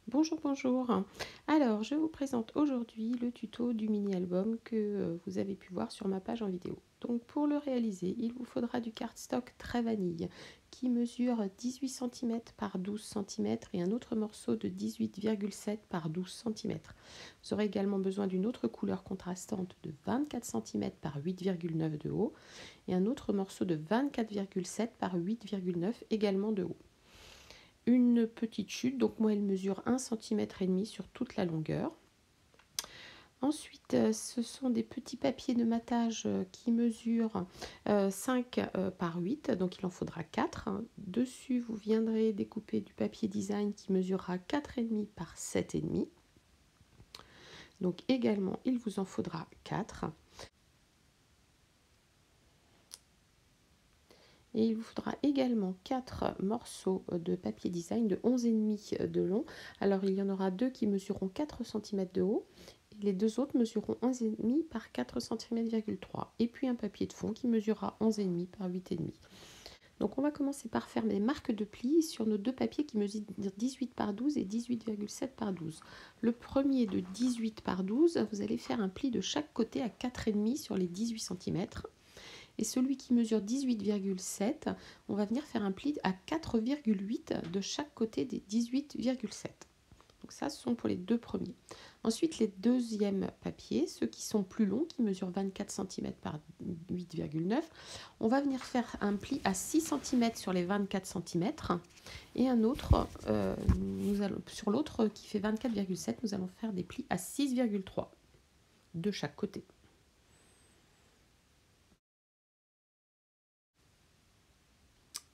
Bonjour, bonjour. Alors, je vous présente aujourd'hui le tuto du mini-album que vous avez pu voir sur ma page en vidéo. Donc, pour le réaliser, il vous faudra du cardstock très vanille qui mesure 18 cm par 12 cm et un autre morceau de 18,7 par 12 cm. Vous aurez également besoin d'une autre couleur contrastante de 24 cm par 8,9 de haut et un autre morceau de 24,7 par 8,9 également de haut. Une petite chute, donc moi elle mesure 1,5 cm sur toute la longueur. Ensuite, ce sont des petits papiers de matage qui mesurent 5 par 8, donc il en faudra 4. Dessus, vous viendrez découper du papier design qui mesurera 4,5 par 7,5. Donc également, il vous en faudra 4. Et il vous faudra également 4 morceaux de papier design de 11,5 de long. Alors il y en aura 2 qui mesureront 4 cm de haut. Et les deux autres mesureront 11,5 par 4 cm,3. Et puis un papier de fond qui mesurera 11,5 par 8,5. Donc on va commencer par faire des marques de plis sur nos deux papiers qui mesurent 18 par 12 et 18,7 par 12. Le premier de 18 par 12, vous allez faire un pli de chaque côté à 4,5 sur les 18 cm. Et celui qui mesure 18,7, on va venir faire un pli à 4,8 de chaque côté des 18,7. Donc ça, ce sont pour les deux premiers. Ensuite, les deuxièmes papiers, ceux qui sont plus longs, qui mesurent 24 cm par 8,9, on va venir faire un pli à 6 cm sur les 24 cm et un autre, sur l'autre qui fait 24,7, nous allons faire des plis à 6,3 de chaque côté.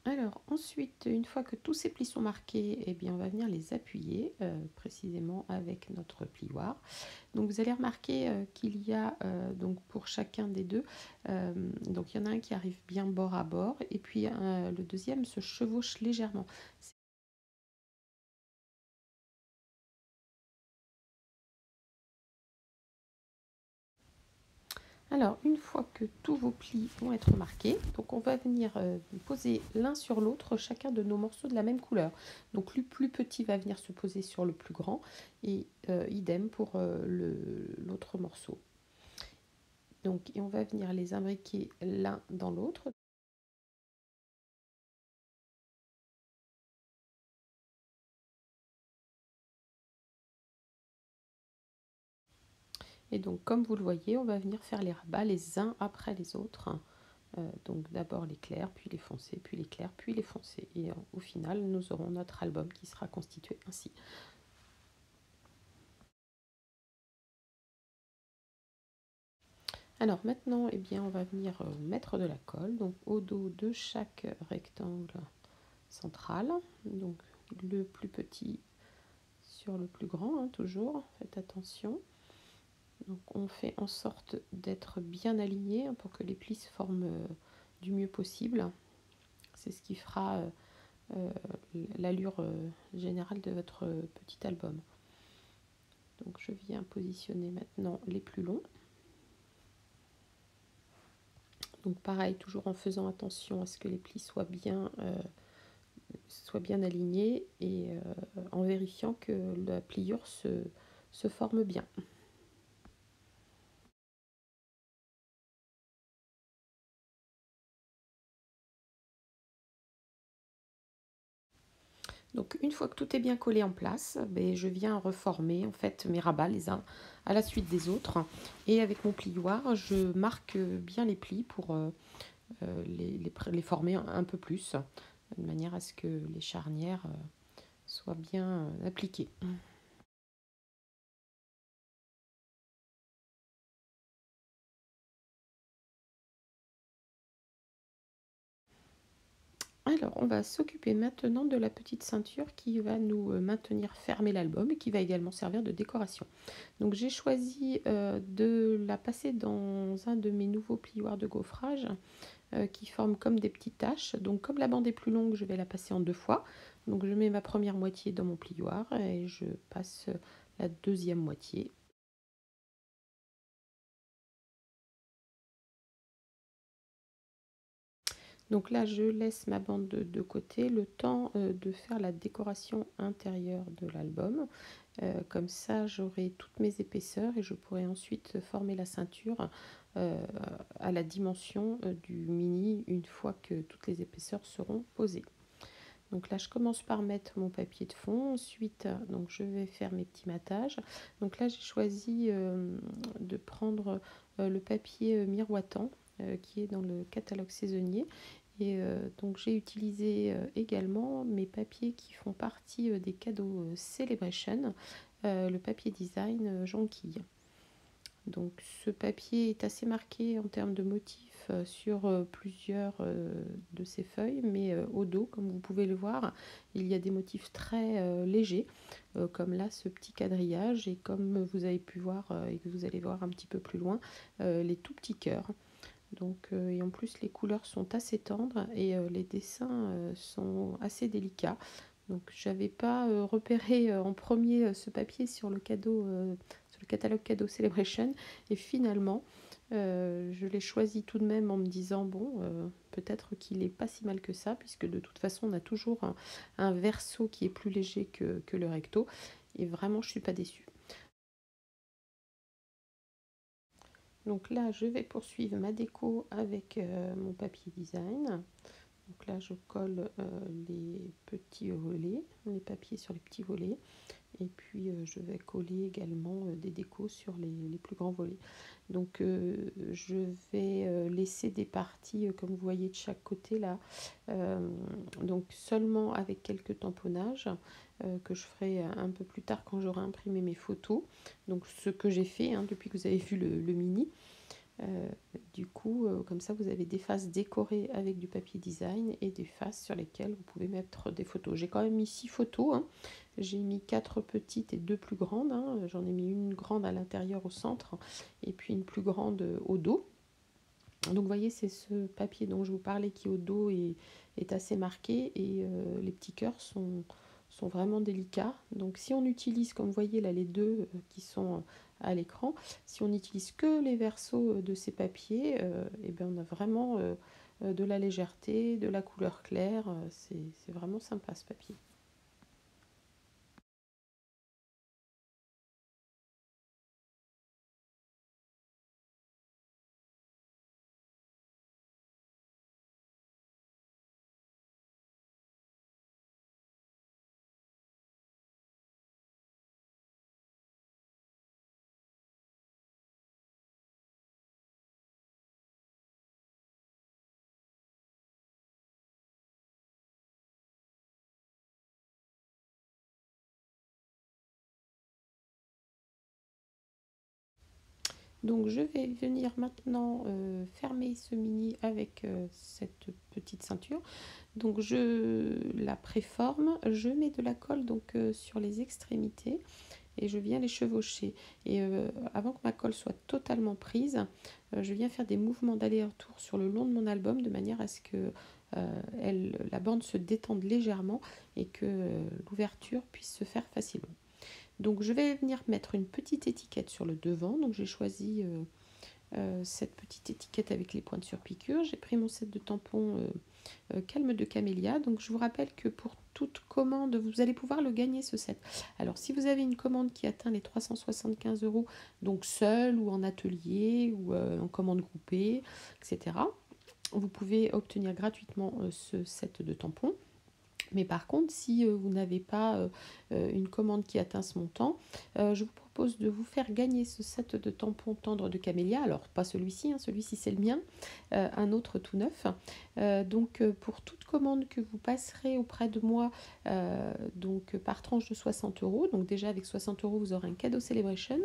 Alors ensuite, une fois que tous ces plis sont marqués, eh bien, on va venir les appuyer précisément avec notre plioir. Donc vous allez remarquer qu'il y a donc pour chacun des deux, donc il y en a un qui arrive bien bord à bord et puis le deuxième se chevauche légèrement. Alors, une fois que tous vos plis vont être marqués, donc on va venir poser l'un sur l'autre chacun de nos morceaux de la même couleur. Donc le plus petit va venir se poser sur le plus grand et idem pour l'autre morceau. Donc, et on va venir les imbriquer l'un dans l'autre. Et donc, comme vous le voyez, on va venir faire les rabats les uns après les autres. Donc d'abord les clairs, puis les foncés, puis les clairs, puis les foncés. Et au final, nous aurons notre album qui sera constitué ainsi. Alors maintenant, eh bien, on va venir mettre de la colle donc au dos de chaque rectangle central. Donc le plus petit sur le plus grand, hein, toujours, faites attention. Donc on fait en sorte d'être bien aligné hein, pour que les plis se forment du mieux possible. C'est ce qui fera l'allure générale de votre petit album. Donc je viens positionner maintenant les plus longs. Donc pareil, toujours en faisant attention à ce que les plis soient bien alignés et en vérifiant que la pliure se forme bien. Donc une fois que tout est bien collé en place, ben, je viens reformer en fait mes rabats les uns à la suite des autres. Et avec mon plioir, je marque bien les plis pour les former un peu plus, de manière à ce que les charnières soient bien appliquées. Alors, on va s'occuper maintenant de la petite ceinture qui va nous maintenir fermé l'album et qui va également servir de décoration. Donc, j'ai choisi de la passer dans un de mes nouveaux plioirs de gaufrage qui forment comme des petites taches. Donc, comme la bande est plus longue, je vais la passer en deux fois. Donc, je mets ma première moitié dans mon plioir et je passe la deuxième moitié. Donc là, je laisse ma bande de côté le temps de faire la décoration intérieure de l'album. Comme ça, j'aurai toutes mes épaisseurs et je pourrai ensuite former la ceinture euh, à la dimension du mini une fois que toutes les épaisseurs seront posées. Donc là, je commence par mettre mon papier de fond. Ensuite, donc je vais faire mes petits mattages. Donc là, j'ai choisi de prendre le papier miroitant qui est dans le catalogue saisonnier. Et donc j'ai utilisé également mes papiers qui font partie des cadeaux Celebration, le papier design jonquille. Donc ce papier est assez marqué en termes de motifs sur plusieurs de ces feuilles, mais au dos, comme vous pouvez le voir, il y a des motifs très légers, comme là ce petit quadrillage, et comme vous avez pu voir et que vous allez voir un petit peu plus loin, les tout petits cœurs. Donc, et en plus, les couleurs sont assez tendres et les dessins sont assez délicats. Donc, j'avais pas repéré en premier ce papier sur le cadeau, sur le catalogue cadeau Celebration, et finalement, je l'ai choisi tout de même en me disant bon, peut-être qu'il est pas si mal que ça, puisque de toute façon, on a toujours un verso qui est plus léger que le recto, et vraiment, je suis pas déçue. Donc là, je vais poursuivre ma déco avec mon papier design. Donc là, je colle les petits volets, les papiers sur les petits volets. Et puis, je vais coller également des décos sur les plus grands volets. Donc, je vais laisser des parties, comme vous voyez, de chaque côté là. Donc, seulement avec quelques tamponnages que je ferai un peu plus tard quand j'aurai imprimé mes photos. Donc, ce que j'ai fait hein, depuis que vous avez vu le mini. Du coup, comme ça, vous avez des faces décorées avec du papier design et des faces sur lesquelles vous pouvez mettre des photos. J'ai quand même mis 6 photos. Hein. J'ai mis 4 petites et 2 plus grandes. Hein. J'en ai mis une grande à l'intérieur au centre et puis une plus grande au dos. Donc vous voyez, c'est ce papier dont je vous parlais qui au dos est assez marqué et les petits cœurs sont vraiment délicats. Donc si on utilise, comme vous voyez là, les deux qui sont à l'écran, si on n'utilise que les versos de ces papiers, et bien on a vraiment de la légèreté, de la couleur claire. C'est vraiment sympa ce papier. Donc je vais venir maintenant fermer ce mini avec cette petite ceinture. Donc je la préforme, je mets de la colle donc sur les extrémités et je viens les chevaucher. Et avant que ma colle soit totalement prise, je viens faire des mouvements d'aller-retour sur le long de mon album de manière à ce que la bande se détende légèrement et que l'ouverture puisse se faire facilement. Donc je vais venir mettre une petite étiquette sur le devant. Donc j'ai choisi cette petite étiquette avec les pointes sur piqûre. J'ai pris mon set de tampons Calme de Camélia. Donc je vous rappelle que pour toute commande, vous allez pouvoir le gagner ce set. Alors si vous avez une commande qui atteint les 375 euros, donc seul ou en atelier ou en commande groupée, etc., vous pouvez obtenir gratuitement ce set de tampons. Mais par contre, si vous n'avez pas une commande qui atteint ce montant, je vous propose de vous faire gagner ce set de tampons tendres de Camélia. Alors, pas celui-ci, hein, celui-ci c'est le mien, un autre tout neuf. Donc, pour toute commande que vous passerez auprès de moi, donc par tranche de 60 euros, donc déjà avec 60 euros, vous aurez un cadeau Celebration.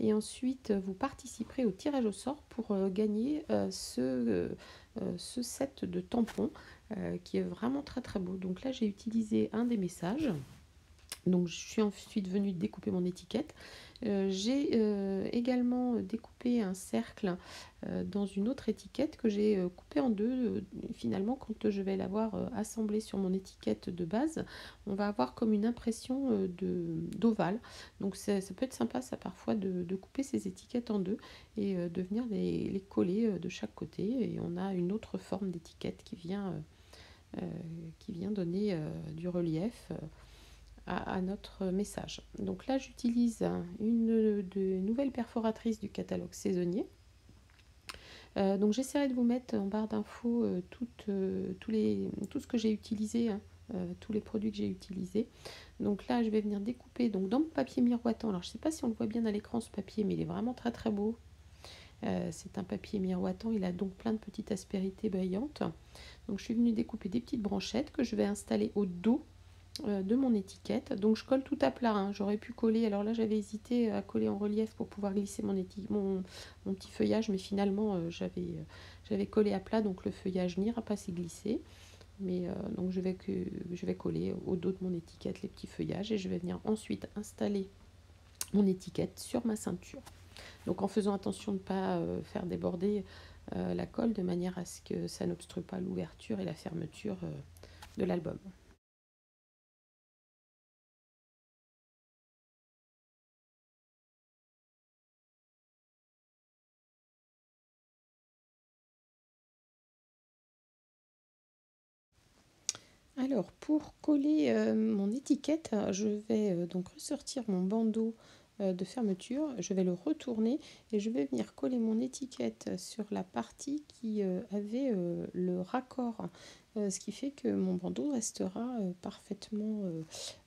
Et ensuite, vous participerez au tirage au sort pour gagner ce set de tampons qui est vraiment très très beau. Donc là, j'ai utilisé un des messages. Donc je suis ensuite venue découper mon étiquette. J'ai également découpé un cercle dans une autre étiquette que j'ai coupé en deux. Finalement, quand je vais l'avoir assemblée sur mon étiquette de base, on va avoir comme une impression d'ovale. Donc ça peut être sympa ça parfois de couper ces étiquettes en deux et de venir les coller de chaque côté. Et on a une autre forme d'étiquette qui vient donner du relief à notre message. Donc là, j'utilise une de nouvelles perforatrices du catalogue saisonnier. Donc j'essaierai de vous mettre en barre d'infos tout ce que j'ai utilisé, hein, tous les produits que j'ai utilisés. Donc là, je vais venir découper donc, dans mon papier miroitant. Alors je ne sais pas si on le voit bien à l'écran ce papier, mais il est vraiment très très beau. C'est un papier miroitant, il a donc plein de petites aspérités brillantes. Donc je suis venue découper des petites branchettes que je vais installer au dos de mon étiquette. Donc je colle tout à plat, hein. J'aurais pu coller, alors là j'avais hésité à coller en relief pour pouvoir glisser mon petit feuillage, mais finalement j'avais collé à plat, donc le feuillage n'ira pas s'y glisser. Mais donc je vais coller au dos de mon étiquette les petits feuillages et je vais venir ensuite installer mon étiquette sur ma ceinture. Donc en faisant attention de ne pas faire déborder la colle de manière à ce que ça n'obstrue pas l'ouverture et la fermeture de l'album. Alors, pour coller mon étiquette, je vais donc ressortir mon bandeau de fermeture, je vais le retourner et je vais venir coller mon étiquette sur la partie qui avait le raccord, ce qui fait que mon bandeau restera parfaitement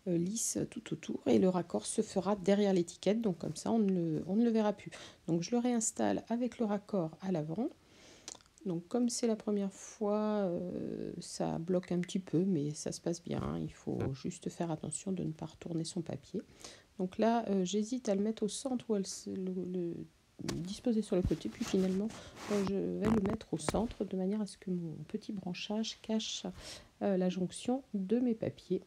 lisse tout autour et le raccord se fera derrière l'étiquette, donc comme ça on ne le verra plus. Donc je le réinstalle avec le raccord à l'avant. Donc comme c'est la première fois, ça bloque un petit peu, mais ça se passe bien. Il faut juste faire attention de ne pas retourner son papier. Donc là, j'hésite à le mettre au centre ou à le disposer sur le côté. Puis finalement, je vais le mettre au centre de manière à ce que mon petit branchage cache la jonction de mes papiers.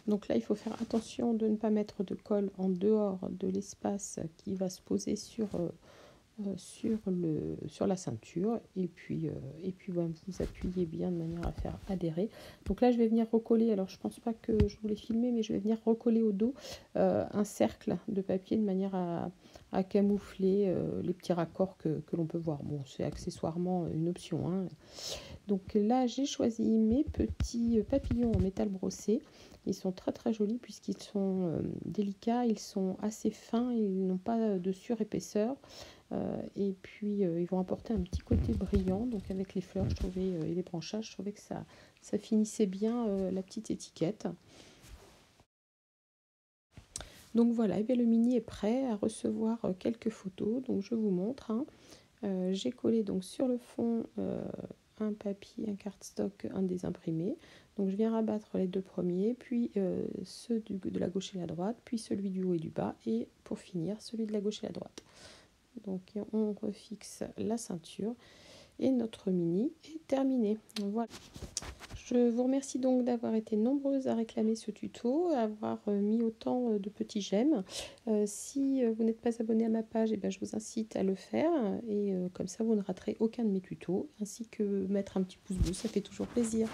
Donc là, il faut faire attention de ne pas mettre de colle en dehors de l'espace qui va se poser sur la ceinture et puis ben, vous appuyez bien de manière à faire adhérer. Donc là je vais venir recoller, alors je pense pas que je voulais filmer, mais je vais venir recoller au dos un cercle de papier de manière à camoufler les petits raccords que l'on peut voir. Bon, c'est accessoirement une option, hein. Donc là j'ai choisi mes petits papillons en métal brossé. Ils sont très très jolis puisqu'ils sont délicats, ils sont assez fins, ils n'ont pas de surépaisseur. Et puis ils vont apporter un petit côté brillant, donc avec les fleurs je trouvais, et les branchages, je trouvais que ça finissait bien la petite étiquette. Donc voilà, et bien le mini est prêt à recevoir quelques photos, donc je vous montre, hein. J'ai collé donc sur le fond un papier, un cardstock, un des imprimés. Donc je viens rabattre les deux premiers, puis ceux de la gauche et la droite, puis celui du haut et du bas, et pour finir celui de la gauche et la droite. Donc on refixe la ceinture et notre mini est terminé. Voilà. Je vous remercie donc d'avoir été nombreuses à réclamer ce tuto, à avoir mis autant de petits j'aime. Si vous n'êtes pas abonné à ma page, eh bien, je vous incite à le faire et comme ça vous ne raterez aucun de mes tutos, ainsi que mettre un petit pouce bleu, ça fait toujours plaisir.